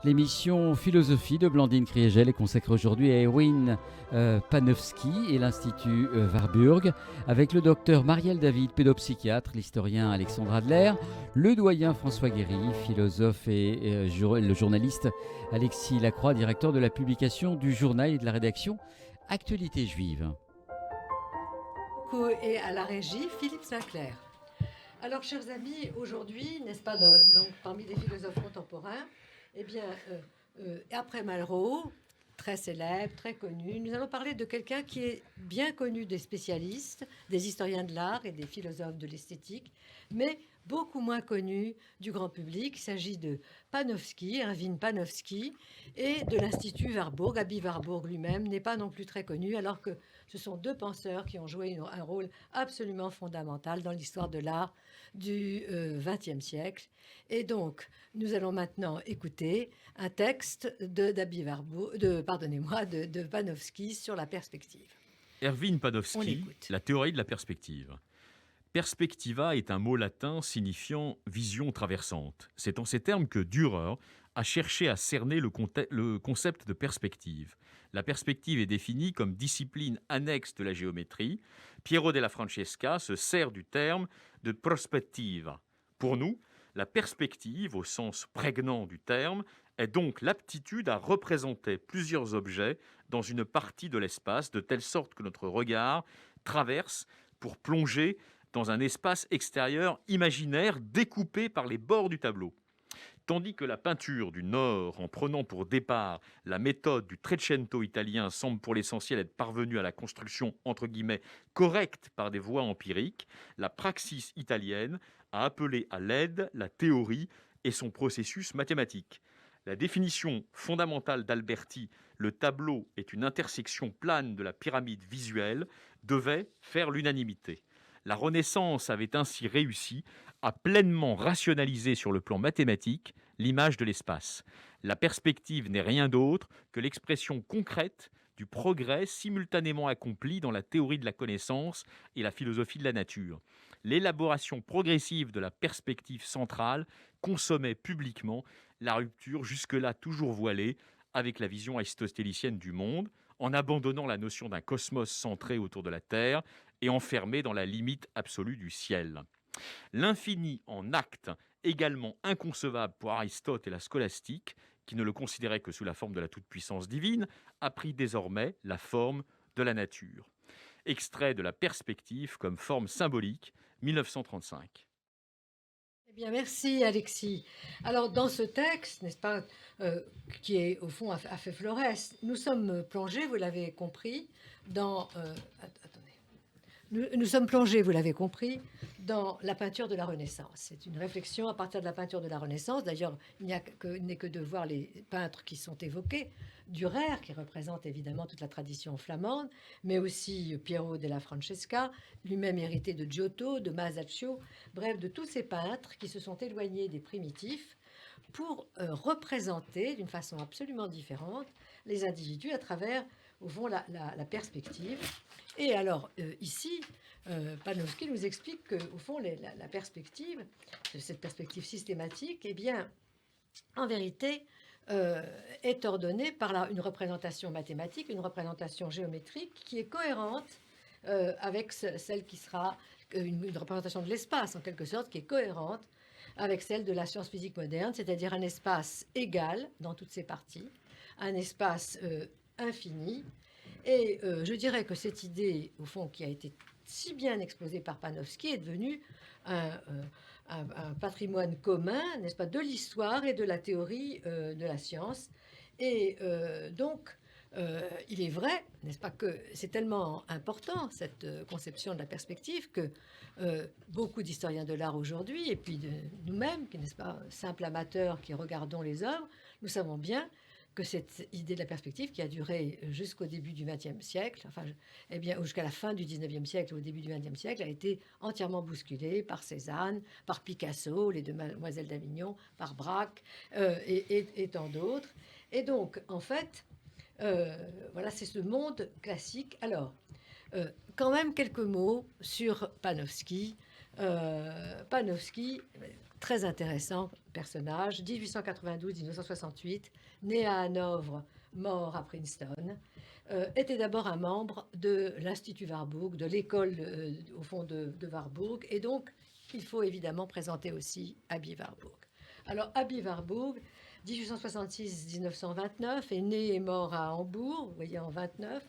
L'émission Philosophie de Blandine Kriegel est consacrée aujourd'hui à Erwin Panofsky et l'Institut Warburg, avec le docteur Marielle David, pédopsychiatre, l'historien Alexandre Adler, le doyen François Guéry, philosophe et le journaliste Alexis Lacroix, directeur de la publication du journal et de la rédaction Actualité Juive. Et à la régie, Philippe Sinclair. Alors, chers amis, aujourd'hui, n'est-ce pas, donc, parmi les philosophes contemporains, eh bien, après Malraux, très célèbre, très connu, nous allons parler de quelqu'un qui est bien connu des spécialistes, des historiens de l'art et des philosophes de l'esthétique, mais beaucoup moins connu du grand public. Il s'agit de Panofsky, Erwin Panofsky, et de l'Institut Warburg. Aby Warburg lui-même n'est pas non plus très connu, alors que ce sont deux penseurs qui ont joué un rôle absolument fondamental dans l'histoire de l'art du XXe siècle. Et donc, nous allons maintenant écouter un texte de Panofsky sur la perspective. Erwin Panofsky, la théorie de la perspective. Perspectiva est un mot latin signifiant vision traversante. C'est en ces termes que Dürer a cherché à cerner le concept de perspective. La perspective est définie comme discipline annexe de la géométrie. Piero della Francesca se sert du terme de prospettiva. Pour nous, la perspective, au sens prégnant du terme, est donc l'aptitude à représenter plusieurs objets dans une partie de l'espace, de telle sorte que notre regard traverse pour plonger dans un espace extérieur imaginaire découpé par les bords du tableau. Tandis que la peinture du Nord, en prenant pour départ la méthode du Trecento italien, semble pour l'essentiel être parvenue à la construction, entre guillemets, correcte par des voies empiriques, la praxis italienne a appelé à l'aide la théorie et son processus mathématique. La définition fondamentale d'Alberti, le tableau est une intersection plane de la pyramide visuelle, devait faire l'unanimité. La Renaissance avait ainsi réussi à pleinement rationaliser sur le plan mathématique l'image de l'espace. La perspective n'est rien d'autre que l'expression concrète du progrès simultanément accompli dans la théorie de la connaissance et la philosophie de la nature. L'élaboration progressive de la perspective centrale consommait publiquement la rupture jusque-là toujours voilée avec la vision aristotélicienne du monde, en abandonnant la notion d'un cosmos centré autour de la Terre et enfermé dans la limite absolue du ciel. L'infini en acte, également inconcevable pour Aristote et la scolastique, qui ne le considéraient que sous la forme de la toute-puissance divine, a pris désormais la forme de la nature. Extrait de la perspective comme forme symbolique, 1935. Eh bien, merci Alexis. Alors, dans ce texte, n'est-ce pas, qui est au fond à fait Flores, nous sommes plongés, vous l'avez compris, dans... attendez. Nous sommes plongés, vous l'avez compris, dans la peinture de la Renaissance. C'est une réflexion à partir de la peinture de la Renaissance. D'ailleurs, il n'est que de voir les peintres qui sont évoqués. Dürer, qui représente évidemment toute la tradition flamande, mais aussi Piero della Francesca, lui-même hérité de Giotto, de Masaccio, bref, de tous ces peintres qui se sont éloignés des primitifs pour représenter d'une façon absolument différente les individus à travers, au fond, la perspective. Et alors, ici, Panofsky nous explique qu'au fond, la perspective, cette perspective systématique, eh bien, en vérité, est ordonnée par une représentation mathématique, une représentation géométrique qui est cohérente avec celle qui sera une représentation de l'espace, en quelque sorte, qui est cohérente avec celle de la science physique moderne, c'est-à-dire un espace égal dans toutes ses parties, un espace infini. Et je dirais que cette idée, au fond, qui a été si bien exposée par Panofsky, est devenue un patrimoine commun, n'est-ce pas, de l'histoire et de la théorie de la science. Et donc, il est vrai, n'est-ce pas, que c'est tellement important, cette conception de la perspective, que beaucoup d'historiens de l'art aujourd'hui, et puis de nous-mêmes, qui n'est-ce pas, simples amateurs qui regardons les œuvres, nous savons bien que cette idée de la perspective qui a duré jusqu'au début du XXe siècle, enfin, eh bien, jusqu'à la fin du XIXe siècle, au début du XXe siècle, a été entièrement bousculée par Cézanne, par Picasso, les deux Mademoiselles d'Avignon, par Braque et tant d'autres. Et donc, en fait, voilà, c'est ce monde classique. Alors, quand même quelques mots sur Panofsky. Panofsky, très intéressant personnage, 1892-1968, né à Hanovre, mort à Princeton, était d'abord un membre de l'Institut Warburg, de l'école au fond de Warburg, et donc il faut évidemment présenter aussi Aby Warburg. Alors Aby Warburg, 1866-1929, est né et mort à Hambourg, vous voyez, en 29,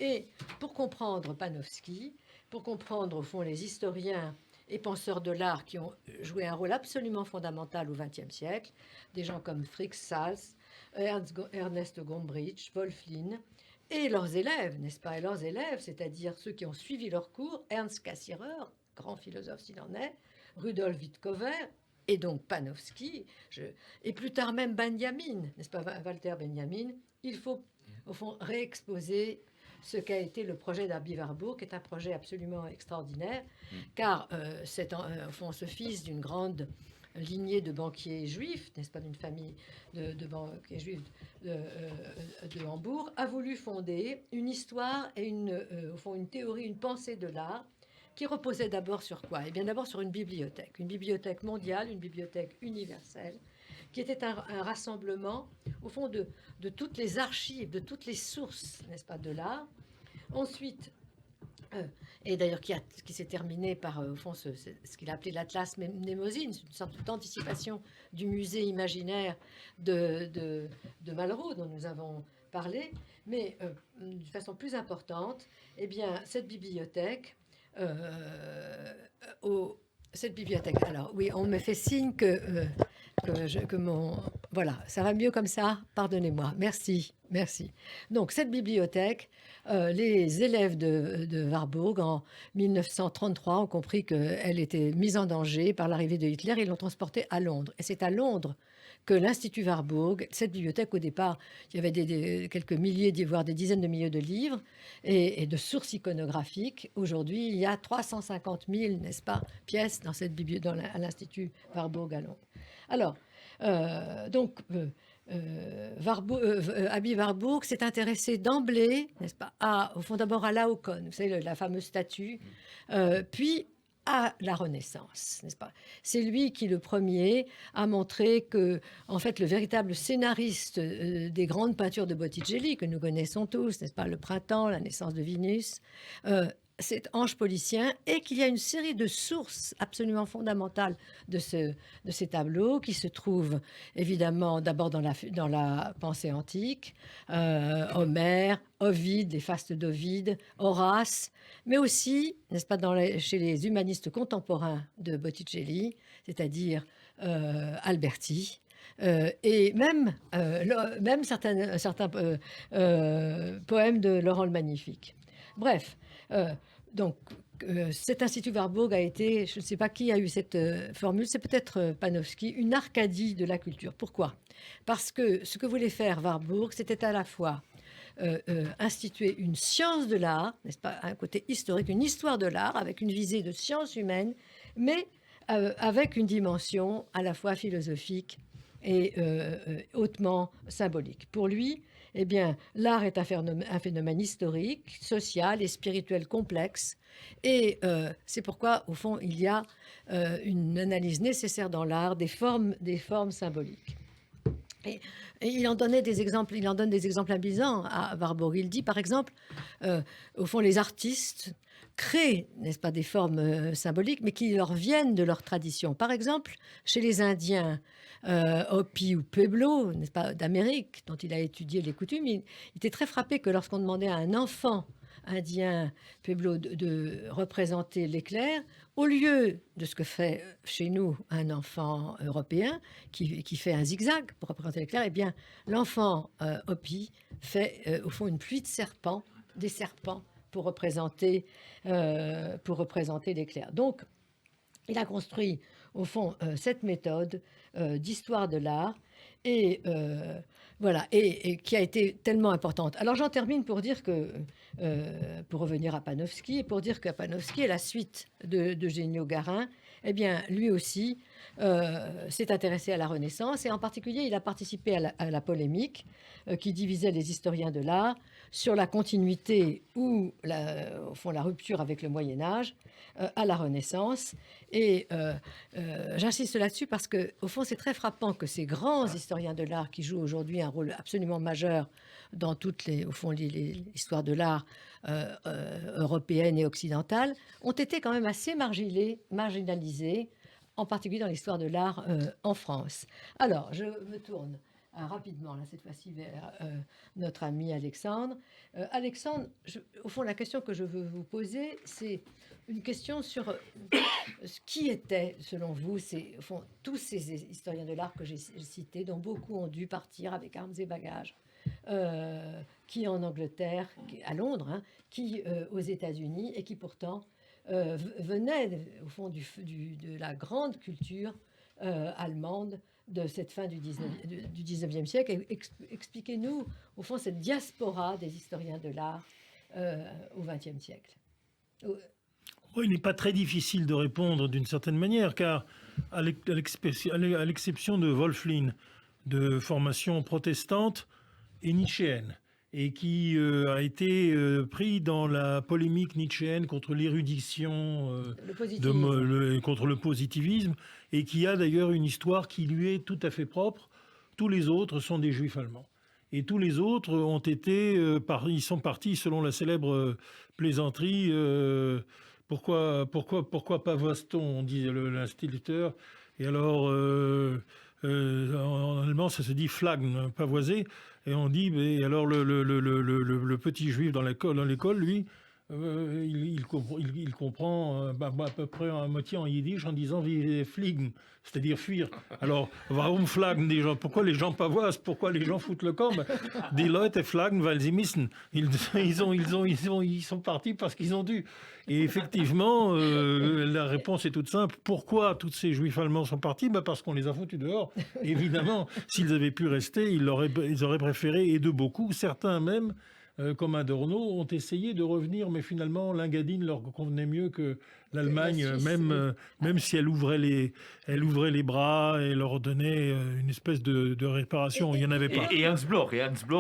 et pour comprendre Panofsky, pour comprendre au fond les historiens et penseurs de l'art qui ont joué un rôle absolument fondamental au XXe siècle, des gens comme Fritz Sals, Ernest Gombrich, Wolf Lin, et leurs élèves, n'est-ce pas? Et leurs élèves, c'est-à-dire ceux qui ont suivi leurs cours, Ernst Cassirer, grand philosophe s'il en est, Rudolf Wittkower, et donc Panofsky, et plus tard même Benjamin, n'est-ce pas, Walter Benjamin. Il faut, au fond, réexposer ce qu'a été le projet d'Aby Warburg, qui est un projet absolument extraordinaire, car c'est au fond ce fils d'une grande lignée de banquiers juifs, n'est-ce pas, d'une famille de banquiers juifs de Hambourg, a voulu fonder une histoire et au fond une théorie, une pensée de l'art, qui reposait d'abord sur quoi? Eh bien d'abord sur une bibliothèque mondiale, une bibliothèque universelle, qui était un rassemblement, au fond, de toutes les archives, de toutes les sources, n'est-ce pas, de l'art. Ensuite, et d'ailleurs qui s'est terminé par, au fond, ce qu'il a appelé l'Atlas Mnemosyne, une sorte d'anticipation du musée imaginaire de Malraux, dont nous avons parlé. Mais de façon plus importante, eh bien, cette bibliothèque, alors oui, on me fait signe que voilà, ça va mieux comme ça, pardonnez-moi, merci. Donc cette bibliothèque, les élèves de Warburg en 1933 ont compris qu'elle était mise en danger par l'arrivée de Hitler et l'ont transportée à Londres. Et c'est à Londres que l'Institut Warburg, cette bibliothèque, au départ, il y avait quelques milliers, voire des dizaines de milliers de livres et de sources iconographiques. Aujourd'hui, il y a 350 000, n'est-ce pas, pièces dans à l'Institut Warburg à Londres. Alors, Aby Warburg s'est intéressé d'emblée, n'est-ce pas, au fond d'abord à Laocoon, vous savez, la fameuse statue, puis à la Renaissance, n'est-ce pas? C'est lui qui, le premier, a montré que, en fait, le véritable scénariste des grandes peintures de Botticelli, que nous connaissons tous, n'est-ce pas, le Printemps, la naissance de Vénus, c'est Ange Policien, et qu'il y a une série de sources absolument fondamentales de ces tableaux qui se trouvent évidemment d'abord dans la pensée antique, Homère, Ovide, les fastes d'Ovide, Horace, mais aussi, n'est-ce pas, chez les humanistes contemporains de Botticelli, c'est-à-dire Alberti, et même certains poèmes de Laurent le Magnifique. Bref, donc cet Institut Warburg a été, je ne sais pas qui a eu cette formule, c'est peut-être Panofsky, une Arcadie de la culture. Pourquoi? Parce que ce que voulait faire Warburg, c'était à la fois instituer une science de l'art, n'est-ce pas, un côté historique, une histoire de l'art avec une visée de science humaine, mais avec une dimension à la fois philosophique et hautement symbolique. Pour lui, eh bien, l'art est un phénomène historique, social et spirituel complexe, et c'est pourquoi, au fond, il y a une analyse nécessaire dans l'art des formes symboliques. Et il en donne des exemples amusants à Warburg. Il dit, par exemple, au fond, les artistes créent, n'est-ce pas, des formes symboliques, mais qui leur viennent de leur tradition. Par exemple, chez les Indiens, Hopi ou Pueblo, n'est-ce pas, d'Amérique, dont il a étudié les coutumes, il était très frappé que lorsqu'on demandait à un enfant indien Pueblo de représenter l'éclair, au lieu de ce que fait chez nous un enfant européen qui fait un zigzag pour représenter l'éclair, eh bien l'enfant Hopi fait au fond une pluie de serpents, des serpents pour représenter l'éclair. Donc il a construit au fond cette méthode d'histoire de l'art et voilà, et qui a été tellement importante. Alors j'en termine pour dire que, pour revenir à Panofsky, et pour dire que Panofsky, à la suite d'Eugenio Garin, eh bien lui aussi s'est intéressé à la Renaissance et en particulier, il a participé à la polémique qui divisait les historiens de l'art sur la continuité ou au fond, la rupture avec le Moyen Âge à la Renaissance. Et j'insiste là-dessus parce que, au fond, c'est très frappant que ces grands historiens de l'art qui jouent aujourd'hui un rôle absolument majeur dans toutes au fond, l'histoire de l'art européenne et occidentale, ont été quand même assez marginalisés, en particulier dans l'histoire de l'art en France. Alors, je me tourne rapidement, là, cette fois-ci, vers notre ami Alexandre. Alexandre, au fond, la question que je veux vous poser, c'est une question sur qui étaient, selon vous, au fond, tous ces historiens de l'art que j'ai cités, dont beaucoup ont dû partir avec armes et bagages, qui en Angleterre, à Londres, hein, qui aux États-Unis, et qui pourtant venaient, au fond, de la grande culture allemande de cette fin du 19e siècle. Expliquez-nous, au fond, cette diaspora des historiens de l'art au XXe siècle. Il n'est pas très difficile de répondre d'une certaine manière, car à l'exception de Wölfflin, de formation protestante et nietzschéenne, et qui a été pris dans la polémique nietzschéenne contre l'érudition, contre le positivisme, et qui a d'ailleurs une histoire qui lui est tout à fait propre. Tous les autres sont des juifs allemands. Et tous les autres ont été, ils sont partis selon la célèbre plaisanterie, pourquoi pas Voston, on dit l'instituteur, et alors en allemand ça se dit Flaggen, pavoisé. Et on dit, mais alors le petit juif dans l'école, lui, il comprend à peu près à moitié en yiddish en disant fliegen, c'est-à-dire fuir. Alors, warum flaggen die gens? Pourquoi les gens pavoisent? Pourquoi les gens foutent le camp? Die Leute flaggen, weil sie müssen. Ils sont partis parce qu'ils ont dû. Et effectivement, la réponse est toute simple. Pourquoi tous ces juifs allemands sont partis? Parce qu'on les a foutus dehors. Évidemment, s'ils avaient pu rester, ils auraient préféré, et de beaucoup, certains même, comme Adorno, ont essayé de revenir, mais finalement, l'Engadine leur convenait mieux que l'Allemagne, même si elle ouvrait les bras et leur donnait une espèce de réparation. Il n'y en avait pas. Et Hans Bloch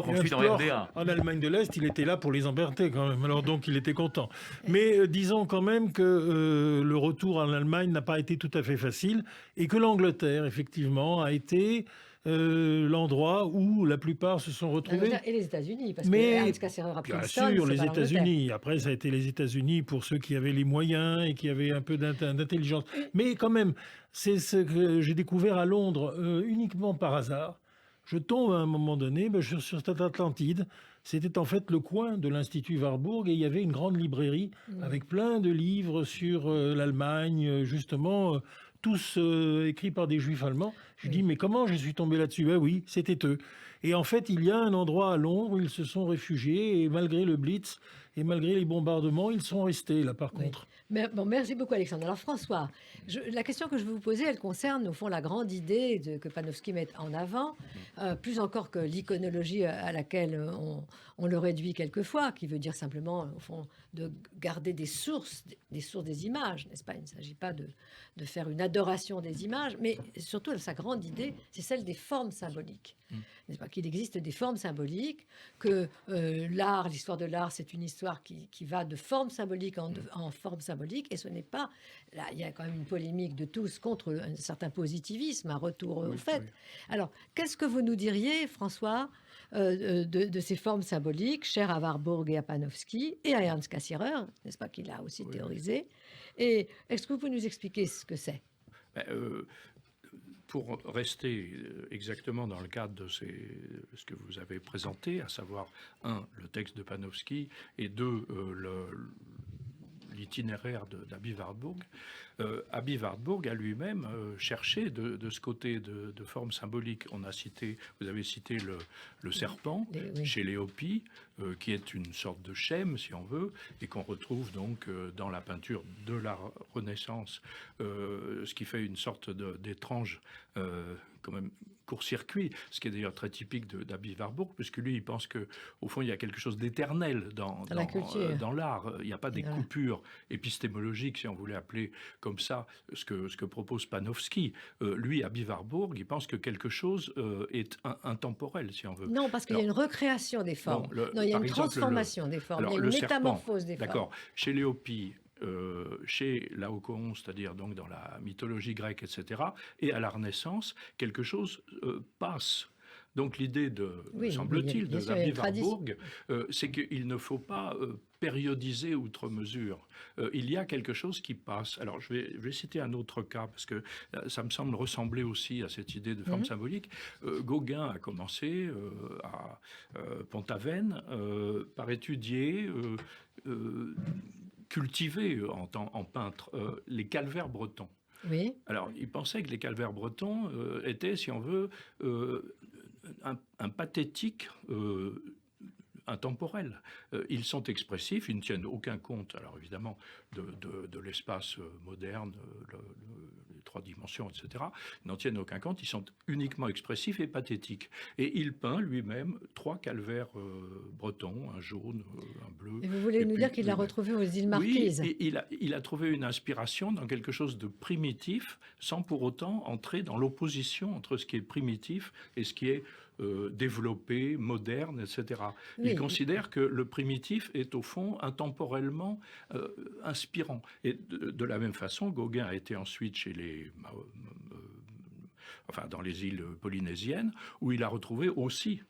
ensuite en RDA. En Allemagne de l'Est, il était là pour les emmerder quand même, alors donc il était content. Mais disons quand même que le retour en Allemagne n'a pas été tout à fait facile, et que l'Angleterre, effectivement, a été l'endroit où la plupart se sont retrouvés. Et les États-Unis, parce que Ernst Cassirer a Princeton, bien sûr, les États-Unis. Après, ça a été les États-Unis pour ceux qui avaient les moyens et qui avaient un peu d'intelligence. Mais quand même, c'est ce que j'ai découvert à Londres uniquement par hasard. Je tombe à un moment donné sur cette Atlantide. C'était en fait le coin de l'Institut Warburg, et il y avait une grande librairie avec plein de livres sur l'Allemagne, justement, tous écrits par des juifs allemands. Je dis, mais comment je suis tombé là-dessus? Ben oui, c'était eux. Et en fait, il y a un endroit à Londres où ils se sont réfugiés, et malgré le Blitz et malgré les bombardements, ils sont restés là, par contre. Mais, bon, merci beaucoup, Alexandre. Alors, François, la question que je vais vous poser, elle concerne, au fond, la grande idée que Panofsky met en avant, plus encore que l'iconologie à laquelle on le réduit quelquefois, qui veut dire simplement, au fond, de garder des sources des images, n'est-ce pas? Il ne s'agit pas de faire une adoration des images, mais surtout, sa grande idée, c'est celle des formes symboliques. N'est-ce pas? Qu'il existe des formes symboliques, que l'art, l'histoire de l'art, c'est une histoire qui va de forme symbolique en forme symbolique, et ce n'est pas... Là, il y a quand même une polémique de tous contre un certain positivisme, un retour au fait. Oui. Alors, qu'est-ce que vous nous diriez, François, de ces formes symboliques, chères à Warburg et à Panofsky, et à Ernst Cassirer, n'est-ce pas, qu'il a aussi théorisé? Et est-ce que vous pouvez nous expliquer ce que c'est? Pour rester exactement dans le cadre de ce que vous avez présenté, à savoir, un, le texte de Panofsky, et deux, l'itinéraire d'Abi Warburg. Abi Warburg a lui-même cherché de ce côté de forme symbolique. Vous avez cité le serpent chez Léopi, qui est une sorte de schème, si on veut, et qu'on retrouve donc dans la peinture de la Renaissance, ce qui fait une sorte d'étrange quand même court-circuit, ce qui est d'ailleurs très typique d'Aby Warburg, puisque lui, il pense qu'au fond, il y a quelque chose d'éternel dans l'art. Il n'y a pas des coupures épistémologiques, si on voulait appeler comme ça ce que propose Panofsky. Lui, Aby Warburg, il pense que quelque chose est intemporel, si on veut. Non, parce qu'il y a une recréation des formes. Non, il y a une transformation des formes. Il y a une métamorphose des formes. D'accord. Chez Léopi, chez Laocoon, c'est-à-dire donc dans la mythologie grecque, etc., et à la Renaissance, quelque chose passe. Donc l'idée semble-t-il, d'Aby Warburg, c'est qu'il ne faut pas périodiser outre mesure. Il y a quelque chose qui passe. Alors je vais citer un autre cas, parce que ça me semble ressembler aussi à cette idée de forme symbolique. Gauguin a commencé à Pont-Aven par étudier... cultiver en peintre les calvaires bretons. Oui. Alors, il pensait que les calvaires bretons étaient, si on veut, un pathétique intemporel. Ils sont expressifs, ils ne tiennent aucun compte, alors évidemment, de l'espace moderne, les 3 dimensions, etc. Ils n'en tiennent aucun compte, ils sont uniquement expressifs et pathétiques. Et il peint lui-même 3 calvaires bretons, un jaune, un bleu. Et vous voulez nous dire qu'il l'a retrouvé aux îles Marquises? Oui, et il a trouvé une inspiration dans quelque chose de primitif, sans pour autant entrer dans l'opposition entre ce qui est primitif et ce qui est développé, moderne, etc. Oui. Il considère que le primitif est au fond intemporellement inspirant. Et de la même façon, Gauguin a été ensuite chez dans les îles polynésiennes, où il a retrouvé aussi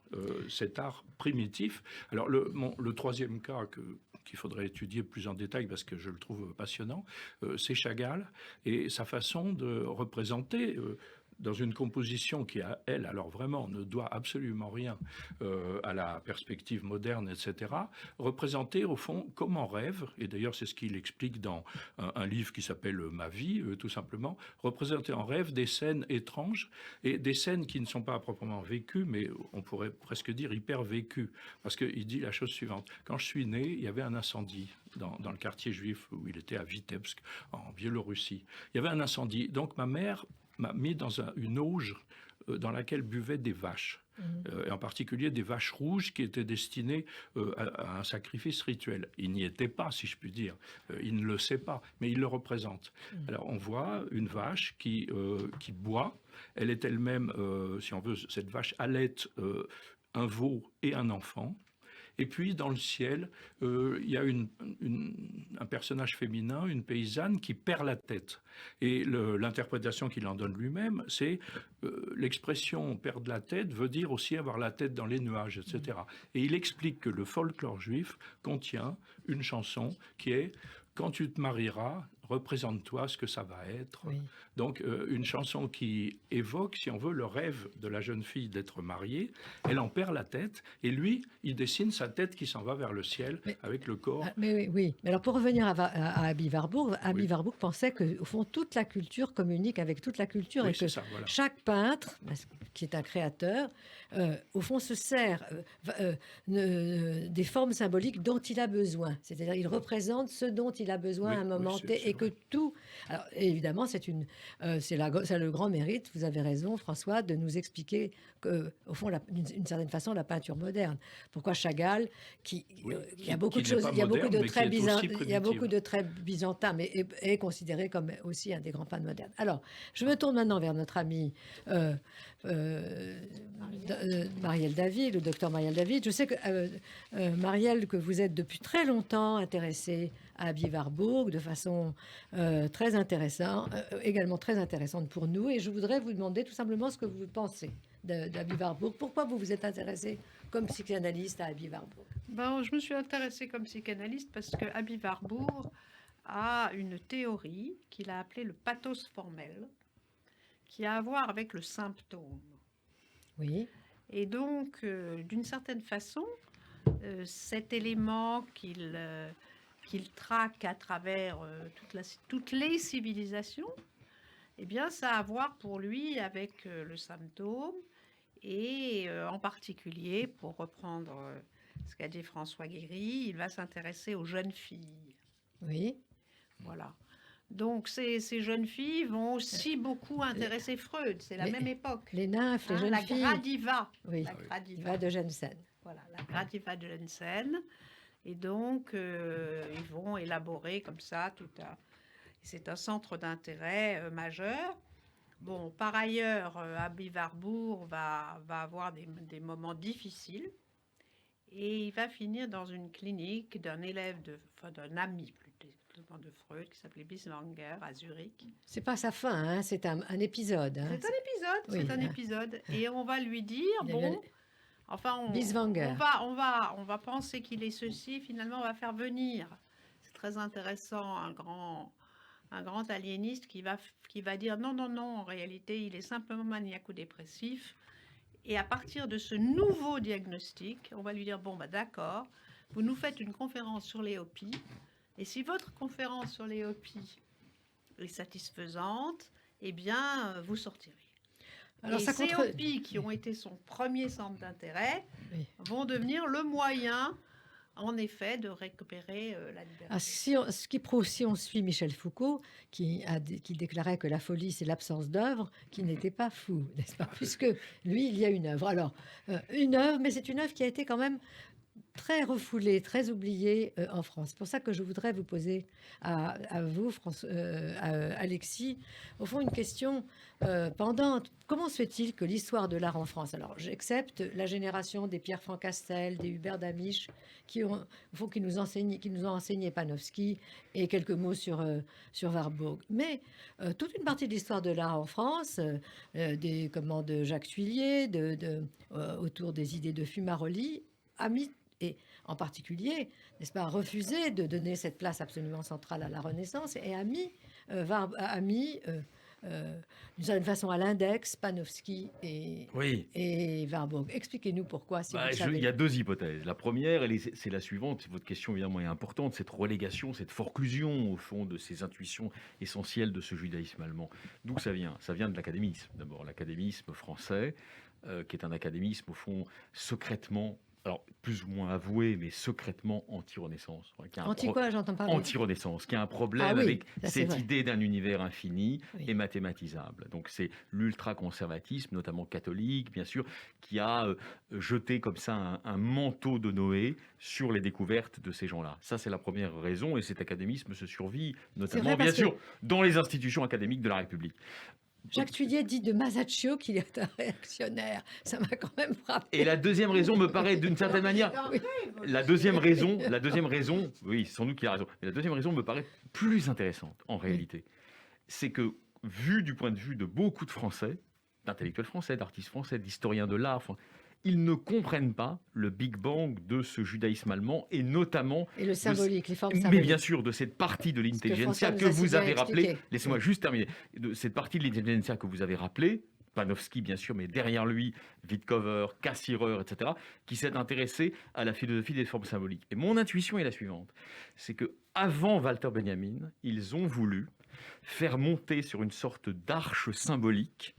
cet art primitif. Alors le troisième cas qu'il faudrait étudier plus en détail parce que je le trouve passionnant, c'est Chagall et sa façon de représenter dans une composition qui, elle, alors vraiment, ne doit absolument rien à la perspective moderne, etc., représenter, au fond, comme en rêve, et d'ailleurs c'est ce qu'il explique dans un livre qui s'appelle « Ma vie », tout simplement, représenter en rêve des scènes étranges, et des scènes qui ne sont pas proprement vécues, mais on pourrait presque dire hyper vécues, parce qu'il dit la chose suivante. Quand je suis né, il y avait un incendie dans le quartier juif où il était à Vitebsk, en Biélorussie. Il y avait un incendie, donc ma mère m'a mis dans une auge dans laquelle buvaient des vaches, et en particulier des vaches rouges qui étaient destinées à un sacrifice rituel. Il n'y était pas, si je puis dire. Il ne le sait pas, mais il le représente. Alors on voit une vache qui boit. Elle est elle-même, si on veut, cette vache allaite un veau et un enfant. Et puis, dans le ciel, il y a un personnage féminin, une paysanne, qui perd la tête. Et l'interprétation qu'il en donne lui-même, c'est l'expression « perdre la tête » veut dire aussi avoir la tête dans les nuages, etc. Et il explique que le folklore juif contient une chanson qui est « Quand tu te marieras, représente-toi ce que ça va être ». Oui. Donc, une chanson qui évoque, si on veut, le rêve de la jeune fille d'être mariée. Elle en perd la tête, et lui, il dessine sa tête qui s'en va vers le ciel, avec le corps. Mais oui. Mais alors, pour revenir à Aby Warburg, Warburg pensait qu'au fond, toute la culture communique avec toute la culture, et que chaque peintre, qui est un créateur, au fond, se sert des formes symboliques dont il a besoin. C'est-à-dire, il représente ce dont il a besoin à un moment T, et que tout... Alors, évidemment, c'est le grand mérite, vous avez raison, François, de nous expliquer qu'au fond, d'une certaine façon, la peinture moderne. Pourquoi Chagall, qui a beaucoup de choses, il y a beaucoup de traits byzantins, mais est considéré comme aussi un des grands peintres modernes. Alors, je me tourne maintenant vers notre ami Marielle David, le docteur Marielle David. Je sais que, Marielle, que vous êtes depuis très longtemps intéressée à Aby Warburg de façon très intéressante, également très intéressante pour nous. Et je voudrais vous demander tout simplement ce que vous pensez d'Aby Warburg. Pourquoi vous vous êtes intéressée comme psychanalyste à Aby Warburg? Je me suis intéressée comme psychanalyste parce que Aby Warburg a une théorie qu'il a appelée le pathos formel, qui a à voir avec le symptôme. Oui. Et donc, d'une certaine façon, cet élément qu'il traque à travers toutes les civilisations, eh bien, ça a à voir pour lui avec le symptôme, et en particulier, pour reprendre ce qu'a dit François Guéry, il va s'intéresser aux jeunes filles. Oui. Voilà. Donc ces jeunes filles vont aussi beaucoup intéresser Freud. C'est la même époque. Les nymphes, les jeunes la filles. Gradiva. Oui, La Gradiva de Jensen. Voilà, la Gradiva de Jensen. Et donc, ils vont élaborer comme ça tout un... C'est un centre d'intérêt majeur. Bon, par ailleurs, Aby Warburg va avoir des moments difficiles. Et il va finir dans une clinique d'un élève, d'un ami plutôt de Freud, qui s'appelait Bieswanger, à Zurich. C'est pas sa fin, hein, c'est un épisode. Hein. C'est un épisode. Et on va lui dire, enfin, on va penser qu'il est ceci, finalement, on va faire venir. C'est très intéressant, un grand aliéniste qui va dire non, en réalité, il est simplement maniaco-dépressif. Et à partir de ce nouveau diagnostic, on va lui dire, d'accord, vous nous faites une conférence sur les Hopi, et si votre conférence sur les Hopi est satisfaisante, eh bien, vous sortirez. Alors, et ces Hopi, qui ont été son premier centre d'intérêt, vont devenir le moyen, en effet, de récupérer la liberté. Ah, si on suit Michel Foucault, qui déclarait que la folie, c'est l'absence d'œuvre, qui n'était pas fou, n'est-ce pas? Puisque lui, il y a une œuvre. Alors, une œuvre, mais c'est une œuvre qui a été quand même très refoulée, très oubliée en France. C'est pour ça que je voudrais vous poser à vous, Alexis, au fond, une question pendante. Comment se fait-il que l'histoire de l'art en France, alors j'accepte la génération des Pierre-Franck Castel, des Hubert Damisch, qui nous ont enseigné Panofsky et quelques mots sur Warburg. Mais toute une partie de l'histoire de l'art en France, de Jacques Tuillier, autour des idées de Fumaroli, a mis, et en particulier, n'est-ce pas, a refusé de donner cette place absolument centrale à la Renaissance et a mis d'une certaine façon à l'index Panofsky et Warburg. Expliquez-nous pourquoi, si vous le savez. Il y a deux hypothèses. La première, c'est la suivante. Votre question, évidemment, est importante. Cette relégation, cette forclusion, au fond, de ces intuitions essentielles de ce judaïsme allemand. D'où ça vient? Ça vient de l'académisme. D'abord, l'académisme français, qui est un académisme, au fond, secrètement, alors plus ou moins avoué, mais secrètement anti-Renaissance. Anti-quoi, j'entends pas. Anti-Renaissance, qui a un problème avec cette idée d'un univers infini et mathématisable. Donc c'est l'ultra-conservatisme, notamment catholique, bien sûr, qui a jeté comme ça un manteau de Noé sur les découvertes de ces gens-là. Ça, c'est la première raison, et cet académisme se survit, notamment, bien sûr, dans les institutions académiques de la République. Jacques Tuillier dit de Masaccio qu'il est un réactionnaire. Ça m'a quand même frappé. Et la deuxième raison me paraît d'une certaine manière... La deuxième raison, oui, sans doute qu'il a raison, mais la deuxième raison me paraît plus intéressante, en réalité. C'est que, vu du point de vue de beaucoup de Français, d'intellectuels français, d'artistes français, d'historiens de l'art, ils ne comprennent pas le Big Bang de ce judaïsme allemand, et notamment... Et le symbolique, les formes symboliques. Mais bien sûr, de cette partie de l'intelligentsia que vous avez rappelée. Laissez-moi juste terminer. De cette partie de l'intelligentsia que vous avez rappelée, Panofsky, bien sûr, mais derrière lui, Wittkower, Cassirer, etc., qui s'est intéressé à la philosophie des formes symboliques. Et mon intuition est la suivante. C'est qu'avant Walter Benjamin, ils ont voulu faire monter sur une sorte d'arche symbolique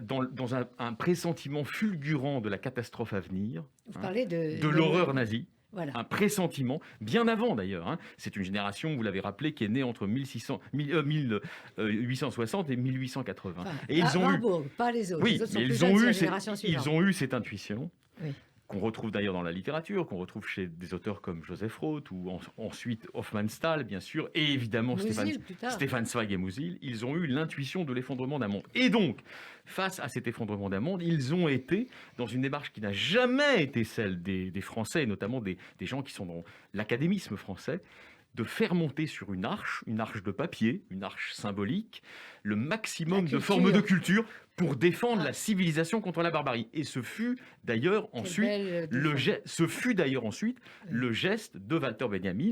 dans un pressentiment fulgurant de la catastrophe à venir, de l'horreur nazie. Voilà. Un pressentiment, bien avant d'ailleurs. C'est une génération, vous l'avez rappelé, qui est née entre 1860 et 1880. Enfin, et ils ont Warburg, pas les autres. Oui, les autres sont mais plus jeunes, c'est la génération suivante. ils ont eu cette intuition. Oui. Qu'on retrouve d'ailleurs dans la littérature, qu'on retrouve chez des auteurs comme Joseph Roth ou ensuite Hofmannsthal, bien sûr, et évidemment Stefan Zweig et Musil. Ils ont eu l'intuition de l'effondrement d'un monde. Et donc, face à cet effondrement d'un monde, ils ont été dans une démarche qui n'a jamais été celle des Français, et notamment des gens qui sont dans l'académisme français, de faire monter sur une arche de papier, une arche symbolique, le maximum de formes de culture pour défendre la civilisation contre la barbarie. Et ce fut d'ailleurs ensuite le geste de Walter Benjamin,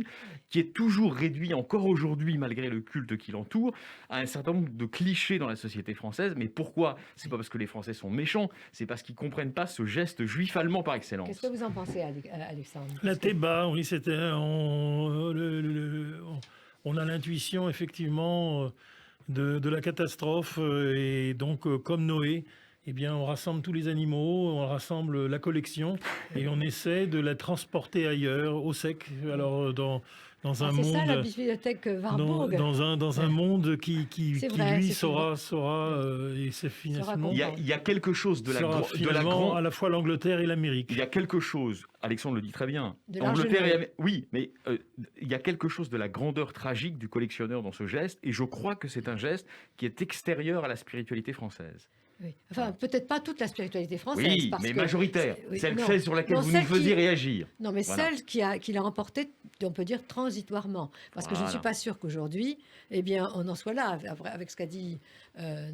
qui est toujours réduit encore aujourd'hui, malgré le culte qui l'entoure, à un certain nombre de clichés dans la société française. Mais pourquoi? C'est pas parce que les Français sont méchants, c'est parce qu'ils comprennent pas ce geste juif allemand par excellence. Qu'est-ce que vous en pensez, Alexandre? La Théba, oui, c'était... On a l'intuition, effectivement, de la catastrophe, et donc, comme Noé, eh bien, on rassemble tous les animaux, on rassemble la collection et on essaie de la transporter ailleurs, au sec. Alors, dans un monde... C'est ça, la bibliothèque Warburg. Dans un monde qui vrai, lui, saura et c'est finalement... Il y a quelque chose de la grande... à la fois l'Angleterre et l'Amérique. Il y a quelque chose, Alexandre le dit très bien, oui, mais il y a quelque chose de la grandeur tragique du collectionneur dans ce geste, et je crois que c'est un geste qui est extérieur à la spiritualité française. Oui. Enfin, peut-être pas toute la spiritualité française. Oui, mais majoritaire. Celle sur laquelle vous nous faisiez réagir. Non, mais celle qui l'a emporté, on peut dire, transitoirement. Parce que je ne suis pas sûre qu'aujourd'hui, eh bien, on en soit là. Avec ce qu'a dit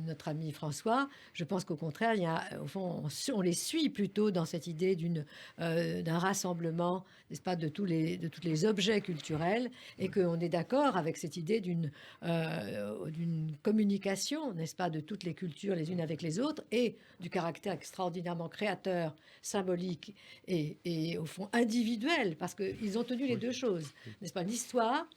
notre ami François, je pense qu'au contraire, il y a, au fond, on les suit plutôt dans cette idée d'un rassemblement, n'est-ce pas, de tous les objets culturels, et qu'on est d'accord avec cette idée d'une communication, n'est-ce pas, de toutes les cultures les unes avec les autres, et du caractère extraordinairement créateur, symbolique et au fond individuel, parce qu'ils ont tenu les deux choses, n'est-ce pas, l'histoire,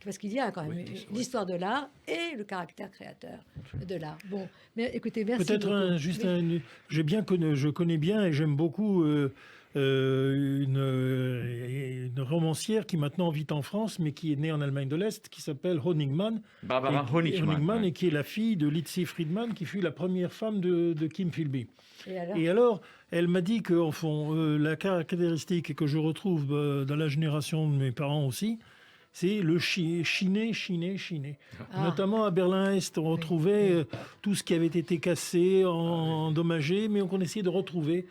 parce qu'il y a quand même l'histoire de l'art et le caractère créateur de l'art. Bon, mais écoutez, merci. Peut-être je connais bien et j'aime beaucoup une romancière qui maintenant vit en France, mais qui est née en Allemagne de l'Est, qui s'appelle Honigmann. Barbara Honigmann, et qui est la fille de Litzy Friedman, qui fut la première femme de Kim Philby. Et alors, elle m'a dit que, au fond, la caractéristique que je retrouve dans la génération de mes parents aussi, c'est le chiner. Notamment à Berlin-Est, on retrouvait tout ce qui avait été cassé, endommagé, mais on essayait de retrouver.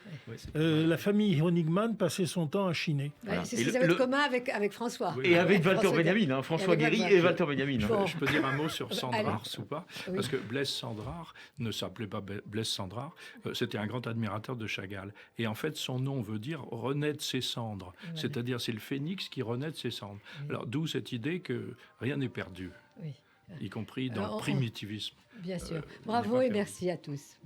La famille Honigmann passait son temps à chiner. Voilà. C'est ce qu'ils avaient de commun avec François. Et avec Walter Benjamin, François Guéry et Walter Benjamin. Je peux dire un mot sur Sandrart ou pas? Parce que Blaise Sandrart ne s'appelait pas Blaise Sandrart, c'était un grand admirateur de Chagall. Et en fait, son nom veut dire renaître ses cendres. C'est-à-dire, c'est le phénix qui renaît de ses cendres. Alors, d'où cette idée que rien n'est perdu, y compris dans le primitivisme. Bien sûr. Bravo et merci à tous.